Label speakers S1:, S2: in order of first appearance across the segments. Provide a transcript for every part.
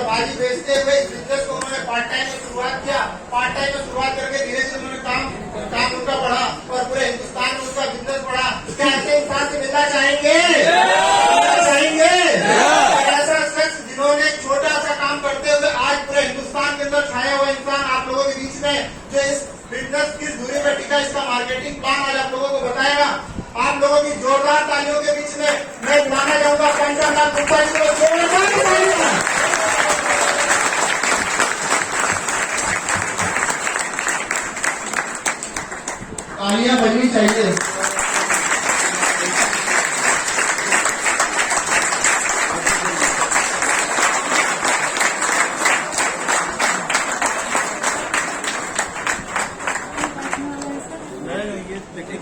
S1: और भाजी बेचते हुए इस बिजनेस को उन्होंने पार्ट टाइम में शुरुआत किया। पार्ट टाइम में शुरुआत करके धीरे धीरे उन्होंने काम उनका बढ़ा और पूरे हिंदुस्तान में उनका बिजनेस बढ़ा। क्या ऐसे इंसान से मिलना चाहेंगे? चाहेंगे? ऐसा शख्स जिन्होंने छोटा सा काम करते हुए आज पूरे हिंदुस्तान के अंदर छाया हुआ इंसान आप लोगों के बीच में, जो इस बिजनेस किस दूरी पर टिका, इसका मार्केटिंग प्लान आज आप लोगों को बताएगा। आप लोगों की जोरदार तालियों के बीच में मैं बुलाना चाहूंगा पंचानाथ गुप्ता जी को। तालियां बजनी चाहिए।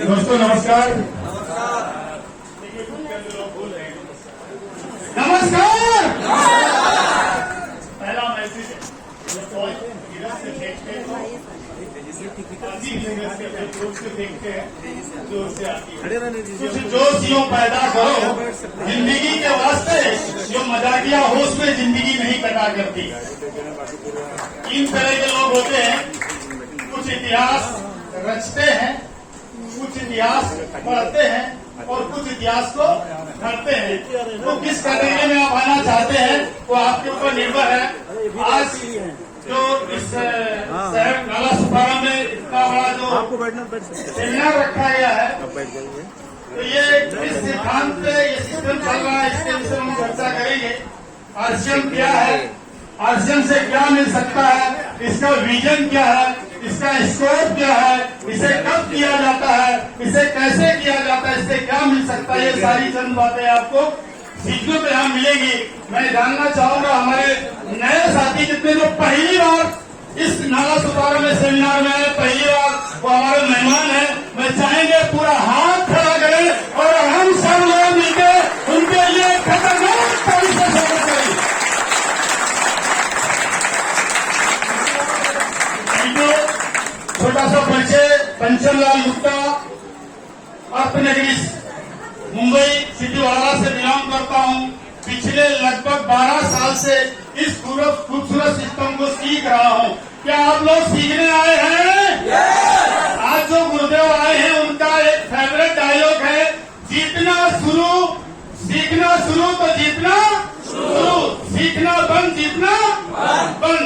S2: दोस्तों नमस्कार। नमस्कार। पहला मैसेज देखते हैं जोर से आती है। कुछ जोश यूं पैदा करो जिंदगी के वास्ते, जो मजाकिया होश में जिंदगी नहीं कटा करती। तीन तरह के लोग होते हैं, कुछ इतिहास रचते हैं, कुछ इतिहास पढ़ते हैं और कुछ इतिहास को घड़ते हैं। तो किस कैटेगरी में आप आना चाहते हैं वो आपके ऊपर निर्भर है। आज जो इस शहर नाला सुपारा में इतना बड़ा जो सेमिनार रखा गया है, तो ये इस सिद्धांत पे ये सिस्टम चल रहा है, इसके विषय में चर्चा करेंगे। आरसीएम क्या है, आरसीएम से क्या मिल सकता है, इसका विजन क्या है, इसका स्कोप क्या है, इसे कब किया जाता है, इसे कैसे किया जाता है, इससे क्या मिल सकता है, ये सारी चंद बातें आपको सीखने पे यहाँ मिलेगी। मैं जानना चाहूंगा हमारे नए साथी जितने जो पहली बार इस नाला सुपारा में सेमिनार में आए, पहली बार वो हमारे मेहमान हैं, मैं चाहेंगे पूरा हाथ खड़ा करें और हम सब लोग मिलकर उनके लिए खतरनाक ताली से स्वागत करें। छोटा सा परिचय, पंचमलाल गुप्ता, अर्थ मुंबई सिटी वाला से बिलोंग करता हूँ। पिछले लगभग 12 साल से इस खूबसूरत सिस्टम को सीख रहा हूँ। क्या आप लोग सीखने आए हैं? आज जो गुरुदेव आए हैं उनका एक फेवरेट डायलॉग है, जीतना शुरू, सीखना शुरू तो जीतना शुरू, सीखना बंद, जीतना बंद।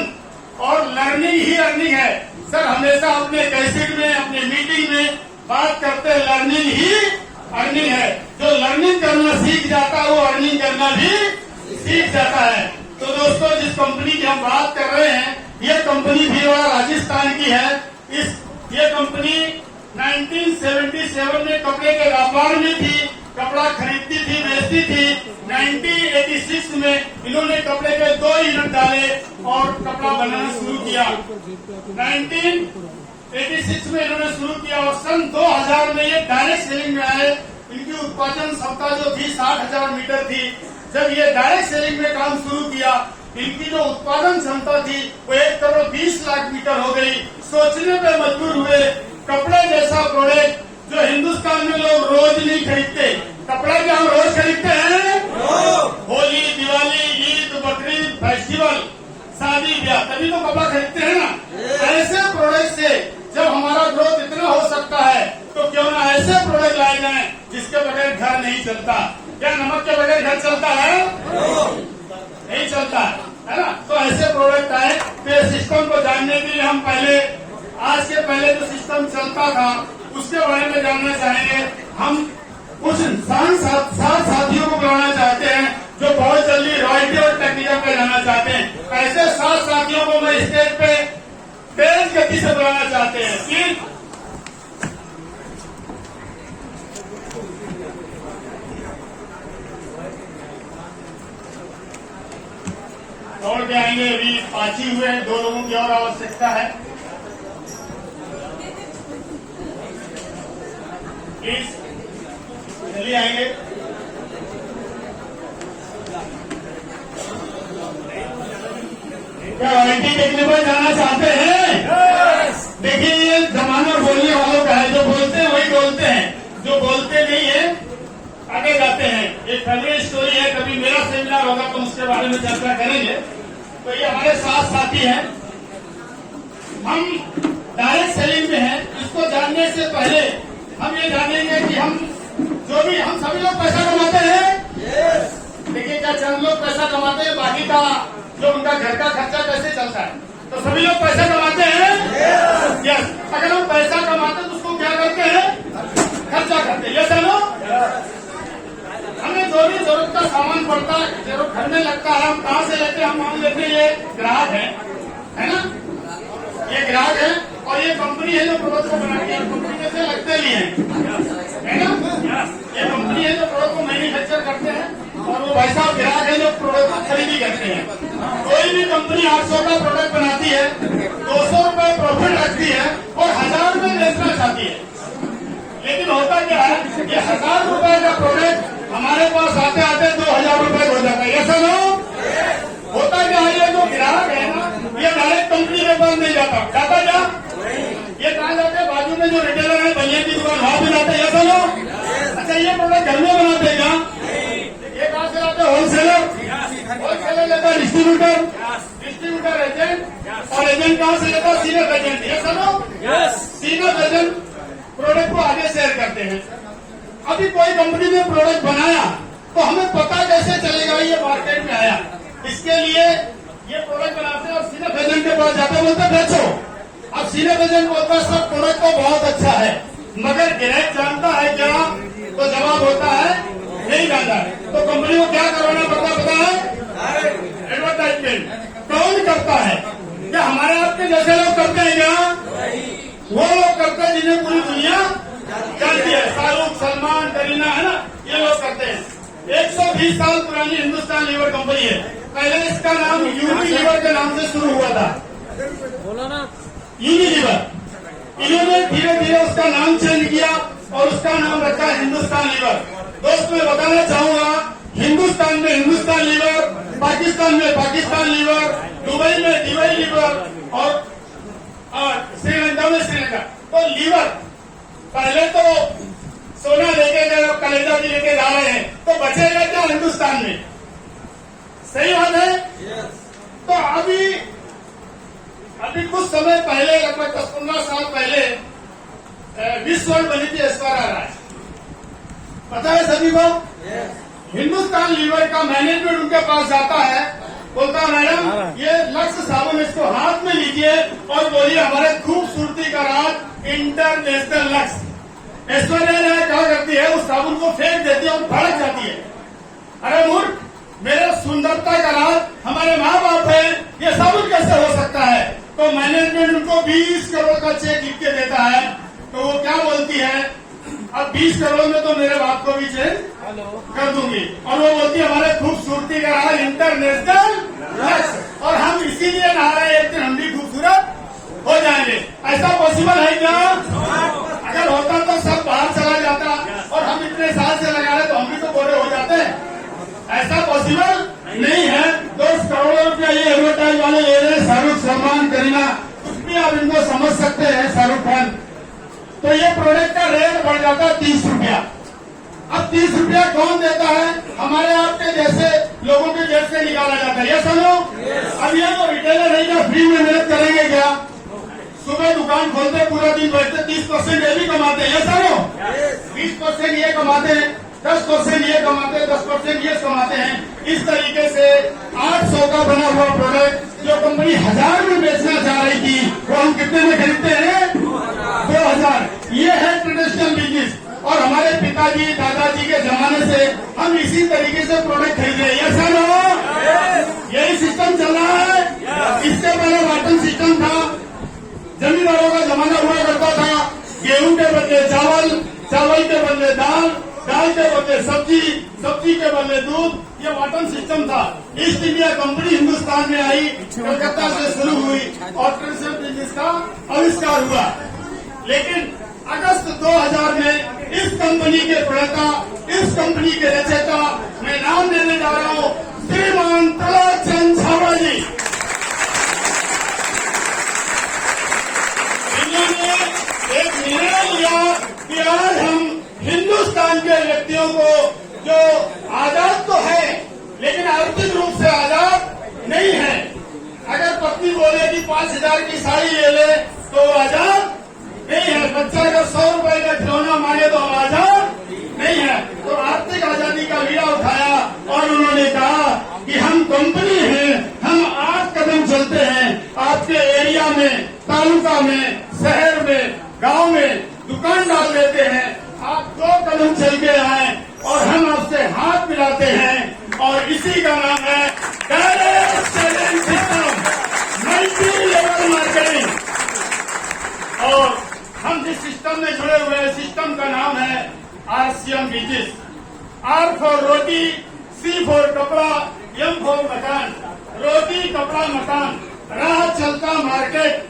S2: और लर्निंग ही अर्निंग है। सर हमेशा अपने कैसेट में, अपने मीटिंग में बात करते हैं, लर्निंग ही अर्निंग है। जो लर्निंग करना सीख जाता है वो अर्निंग करना भी सीख जाता है। तो दोस्तों जिस कंपनी की हम बात कर रहे हैं, ये कंपनी भीलवाड़ा राजस्थान की है। ये कंपनी 1977 में कपड़े के व्यापार में थी, कपड़ा खरीदती थी, बेचती थी। 1986 में इन्होंने कपड़े के 2 यूनिट डाले और कपड़ा बनाना शुरू किया। 1986 में इन्होंने शुरू किया और सन 2000 में ये डायरेक्ट सेलिंग में आए। इनकी उत्पादन क्षमता जो थी 60,000 मीटर थी। जब ये डायरेक्ट सेलिंग में काम शुरू किया, इनकी जो उत्पादन क्षमता थी वो 1 करोड़ 20 लाख मीटर हो गई। सोचने पे मजबूर हुए, कपड़े जैसा प्रोडक्ट जो हिंदुस्तान में लोग रोज नहीं खरीदते, कपड़ा क्या हम रोज खरीदते हैं? होली, दिवाली, ईद, बकरीद, फेस्टिवल, शादी ब्याह, तभी तो कपड़ा खरीदते हैं ना। ऐसे प्रोडक्ट से जब हमारा ग्रोथ इतना हो सकता है तो क्यों ना ऐसे प्रोडक्ट लाए जाएं जिसके बगैर घर नहीं चलता। क्या नमक के बगैर घर चलता है? नहीं चलता है ना। तो ऐसे प्रोडक्ट आए। तो सिस्टम को जानने के लिए हम पहले, आज के पहले जो सिस्टम चलता था उसके बारे में जानना चाहेंगे। हम कुछ सात साथियों को बुलाना चाहते हैं जो बहुत जल्दी रॉयल्टी और टेक्निकल पे जाना चाहते हैं। ऐसे 7 साथियों को मैं स्टेज पे तेज गति से बुलाना चाहते हैं। कि दौड़ के आएंगे। अभी 5 ही हुए हैं, 2 लोगों की और आवश्यकता है। प्लीज चलिए आएंगे। क्या रॉयल्टी टेक्निकल पर जाना चाहते हैं? देखिए ये जमाना बोलने वालों का है, जो बोलते हैं वही बोलते हैं, जो बोलते नहीं है आगे जाते हैं। एक फैमिली स्टोरी है, कभी मेरा सेमिनार होगा तो उसके बारे में चर्चा करेंगे। तो ये हमारे साथ साथी हैं, हम डायरेक्ट सेलिंग में हैं। इसको जानने से पहले हम ये जानेंगे कि हम सभी लोग पैसा कमाते हैं। देखिए क्या चंद लोग पैसा कमाते हैं, बाकी का जो उनका घर का खर्चा कैसे चलता है। तो सभी लोग पैसा कमाते हैं। यस, अगर हम पैसा कमाते हैं तो उसको क्या करते हैं, खर्चा करते हैं। यस नो, हमें जो भी जरूरत का सामान पड़ता है, जरूरत घर में लगता है, हम कहाँ से लेते हैं, हम मान लेते हैं ये ग्राहक है ना, ये ग्राहक है और ये कंपनी है जो प्रोडक्ट को बनाती है। कंपनी में से लगते भी है ना, ये कंपनी है जो प्रोडक्ट को मैन्युफैक्चर करते हैं और वो भाई साहब ग्राहक है जो प्रोडक्ट को खरीदी करते हैं। कोई भी कंपनी 800 का प्रोडक्ट बनाती है, 200 रुपए प्रॉफिट रखती है और 1000 में बेचना चाहती है। लेकिन होता क्या है, ये 1000 रुपए का प्रोडक्ट हमारे पास आते आते 2000 रुपए हो जाता है। ऐसा ना होता क्या है, ये जो ग्राहक है ना, ये डायरेक्ट कंपनी के पास नहीं जाता क्या, ये कहाँ जाते हैं, बाजू में जो रिटेलर है, भैया की दुकान, वहां भी जाते हैं। ऐसा ना, अच्छा ये प्रोडक्ट घर में बनाते हैं क्या, ये कहाँ से लाते हैं, होलसेलर लेता है, डिस्ट्रीब्यूटर एजेंट, और एजेंट कहाँ से लेता है, सीनियर एजेंट। ऐसा ना, सीनियर एजेंट प्रोडक्ट को आगे शेयर करते हैं। अभी कोई कंपनी ने प्रोडक्ट बनाया तो हमें पता कैसे चलेगा ये मार्केट में आया। इसके लिए ये प्रोडक्ट बनाते हैं और सीनियर एजेंट के पास जाते, बोलते बेचो। अब सीनियर एजेंट बोलता है सब प्रोडक्ट तो बहुत अच्छा है, मगर ग्राहक जानता है क्या, तो जवाब होता है नहीं जानता है। तो कंपनी को क्या करवाना पड़ता है, एडवर्टाइजमेंट। कौन करता है, क्या हमारे आपके जैसे लोग करते हैं क्या, वो लोग करते हैं जिन्हें पूरी दुनिया जानती है। शाहरुख, सलमान, करीना, है ना, ये लोग करते हैं। 120 साल पुरानी हिंदुस्तान लीवर कंपनी है। पहले इसका नाम यूनिलीवर के नाम से शुरू हुआ था, बोला ना, यूनिलीवर। इन्होंने धीरे धीरे उसका नाम चेंज किया और उसका नाम रखा हिंदुस्तान लीवर। दोस्त मैं बताना चाहूंगा, हिंदुस्तान में हिंदुस्तान लीवर, पाकिस्तान में पाकिस्तान लीवर, दुबई में दुबई लीवर और श्रीलंका में श्रीलंका। तो लीवर पहले तो सोना लेके गए, कलेजा भी लेके जा रहे हैं, तो बचेगा क्या हिंदुस्तान में, सही बात है। तो अभी कुछ समय पहले, लगभग 10-15 साल पहले विश्व बनी थी SRI, पता है सभी को। हिंदुस्तान लीवर का मैनेजमेंट उनके पास जाता है, बोलता मैडम ये लक्ष्य साबुन, इसको हाथ में लीजिए और बोलिए हमारे खूबसूरती का राज इंटरनेशनल लक्ष्य। ऐश्वर्या क्या करती है, उस साबुन को फेंक देती है और भड़क जाती है, अरे मूर्ख, मेरे सुंदरता का राज हमारे माँ बाप है, ये साबुन कैसे हो सकता है। तो मैनेजमेंट उनको 20 करोड़ का चेक लिख के देता है। तो वो क्या बोलती है, अब 20 करोड़ में तो मेरे बाप को भी चेंज कर दूंगी, और वो बोलती है हमारे खूबसूरती का राज इंटरनेशनल लक्ष्य, और हम इसीलिए नहा रहे हैं, एक दिन हम भी खूबसूरत हो जाएंगे। ऐसा पॉसिबल है क्या, अगर होता तो सब बाहर चला जाता, और हम इतने साल से लगा रहे तो हम भी तो गोरे हो जाते। ऐसा पॉसिबल नहीं है। 10 करोड़ रुपया ये एडवर्टाइज वाले ले रहे हैं, शाहरुख, सलमान, करीना, कुछ भी आप इनको समझ सकते हैं, शाहरुख खान। तो ये प्रोडक्ट का रेट बढ़ जाता है 30 रुपया। अब 30 रुपया कौन देता है, हमारे आपके जैसे लोगों के जेब से निकाला जाता है। ये सुनो, अब ये तो रिटेलर है, क्या फ्री में मेहनत करेंगे क्या, सुबह दुकान खोलते पूरा दिन बैठते, 30% ये भी कमाते हैं। ये सुनो, 20% ये कमाते हैं, 10% ये कमाते हैं, 10% ये कमाते हैं। इस तरीके से 800 का बना हुआ प्रोडक्ट जो कंपनी 1000 में बेचना चाह रही थी, वो हम कितने में खरीदते हैं, 2000। ये है ट्रेडिशनल बिजनेस, और हमारे पिताजी दादाजी के जमाने से हम इसी तरीके से प्रोडक्ट खरीद रहे हैं। ऐसा ना, यही सिस्टम चल रहा है। इससे पहले वाटन सिस्टम था, जमींदारों का जमाना हुआ करता था, गेहूं के बदले चावल, चावल के बदले दाल, दाल के बदले सब्जी, सब्जी के बदले दूध, ये वाटन सिस्टम था। ईस्ट इंडिया कंपनी हिंदुस्तान में आई, कलकत्ता से शुरू हुई और ट्रेडिशनल बिजनेस का आविष्कार हुआ। लेकिन अगस्त 2000 में इस कंपनी के प्रणेता, इस कंपनी के रचयिता, मैं नाम लेने जा रहा हूँ, श्रीमान ताराचंद छाबड़ा जी। इन्होंने एक निर्णय लिया कि आज हम हिंदुस्तान के व्यक्तियों को, जो आजाद तो है लेकिन आर्थिक रूप से आजाद नहीं है, 5,000 की साड़ी ले ले तो आजाद नहीं है। बच्चा अगर 100 रुपए का खिलौना मांगे तो आजाद नहीं है। तो आर्थिक आजादी का बीड़ा उठाया और उन्होंने कहा कि हम कंपनी हैं, हम 8 कदम चलते हैं आपके एरिया में, तालुका में, शहर में, गांव में दुकान डाल देते हैं। आप 2 कदम चल के आए और हम आपसे हाथ मिलाते हैं और इसी का नाम है direct selling system, multi level marketing. और हम जिस सिस्टम में जुड़े हुए हैं, सिस्टम का नाम है RCM business. R for roti, C for कपड़ा, M फॉर मकान। रोटी, कपड़ा, मकान, राह चलता मार्केट,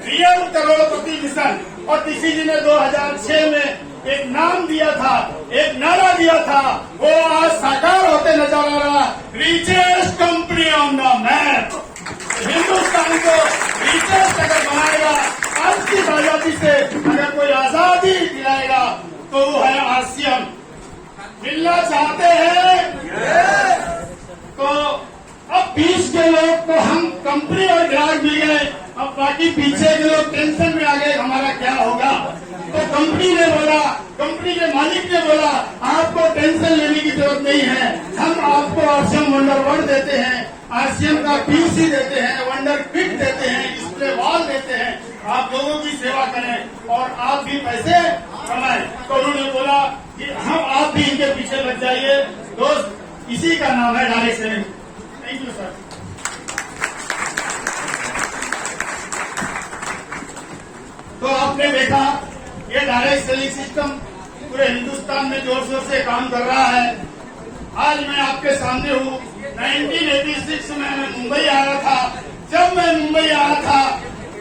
S2: रियल करोड़पति मिशन। और किसी जी ने 2006 में एक नाम दिया था, एक नारा दिया था, वो आज साकार होते नजर आ रहा। Richest company on the map. Hindustan को रिचेस्ट अगर बनाएगा, आज की आजादी से अगर कोई आजादी दिलाएगा तो वो है RCM। मिलना चाहते हैं तो अब 20 के लोग तो हम कंपनी और ग्राहक मिल गए, अब बाकी पीछे के लोग टेंशन में आ गए हमारा क्या होगा। तो कंपनी ने बोला, कंपनी के मालिक ने बोला, आपको टेंशन लेने की जरूरत नहीं है, हम आपको RCM वंडर 1 देते हैं, RCM का PUC देते हैं, वंडर किट देते हैं, डिस्प्ले वॉल देते हैं, आप लोगों की सेवा करें और आप भी पैसे कमाएं। तो उन्होंने बोला कि हम आप भी इनके पीछे लग जाइए। दोस्त, इसी का नाम है direct selling. Thank you sir. तो आपने देखा ये डायरेक्ट सेलिंग सिस्टम पूरे हिंदुस्तान में जोर शोर से काम कर रहा है। आज मैं आपके सामने हूँ। 1986 में मैं मुंबई आया था। जब मैं मुंबई आया था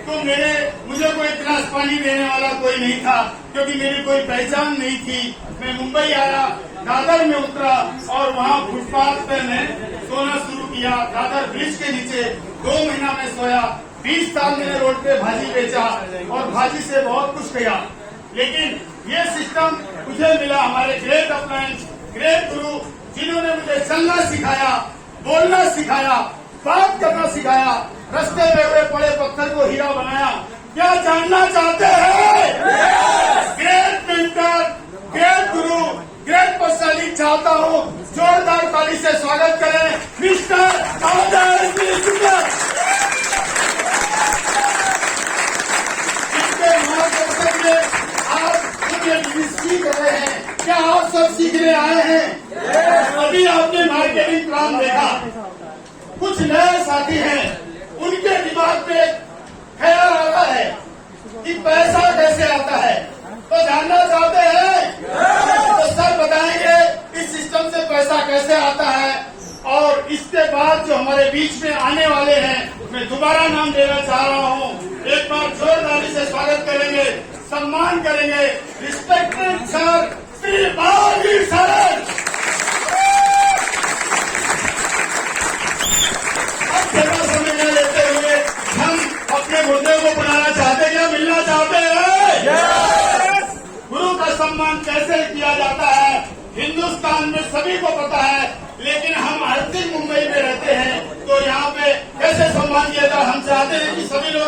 S2: तो मुझे कोई गिलास पानी देने वाला कोई नहीं था, क्योंकि मेरी कोई पहचान नहीं थी। मैं मुंबई आया, दादर में उतरा और वहाँ फुटपाथ पे मैं सोना शुरू किया। दादर ब्रिज के नीचे 2 महीना में सोया। 20 साल मैंने रोड पे भाजी बेचा और भाजी से बहुत कुछ किया। लेकिन ये सिस्टम मुझे मिला हमारे ग्रेट अपलायंस, ग्रेट गुरु, जिन्होंने मुझे चलना सिखाया, बोलना सिखाया, बात करना सिखाया, रास्ते में हुए पड़े पत्थर को हीरा बनाया। क्या जानना चाहते हैं? ग्रेट मेंटर, ग्रेट गुरु, ग्रेट पर्सनालिटी चाहता हूँ। जोरदार ताली से स्वागत करें मिस्टर आदर्श शुक्ला। इसके मार्गदर्शन में आप मुझे सीख रहे हैं। क्या आप सब सीखने आए हैं? अभी आपने मार्केटिंग प्लान देखा। कुछ नए साथी हैं, उनके दिमाग में ख्याल आता है कि पैसा कैसे आता है। तो जानना चाहते हैं तो सर बताएंगे इस सिस्टम से पैसा कैसे आता है। और इसके बाद जो हमारे बीच में आने वाले हैं, मैं दोबारा नाम देना चाह रहा हूँ। एक बार जोरदारी से स्वागत करेंगे, सम्मान करेंगे। Respected sir Shri Balaji sir. अब ज्यादा समय न लेते हुए हम अपने मुद्दे को बनाना चाहते, क्या मिलना चाहते हैं? गुरु का सम्मान कैसे किया जाता है हिंदुस्तान में सभी को पता है, लेकिन हम आर्थिक मुंबई में रहते हैं तो यहाँ पे कैसे सम्मान किया जाए। हम चाहते हैं कि सभी लोग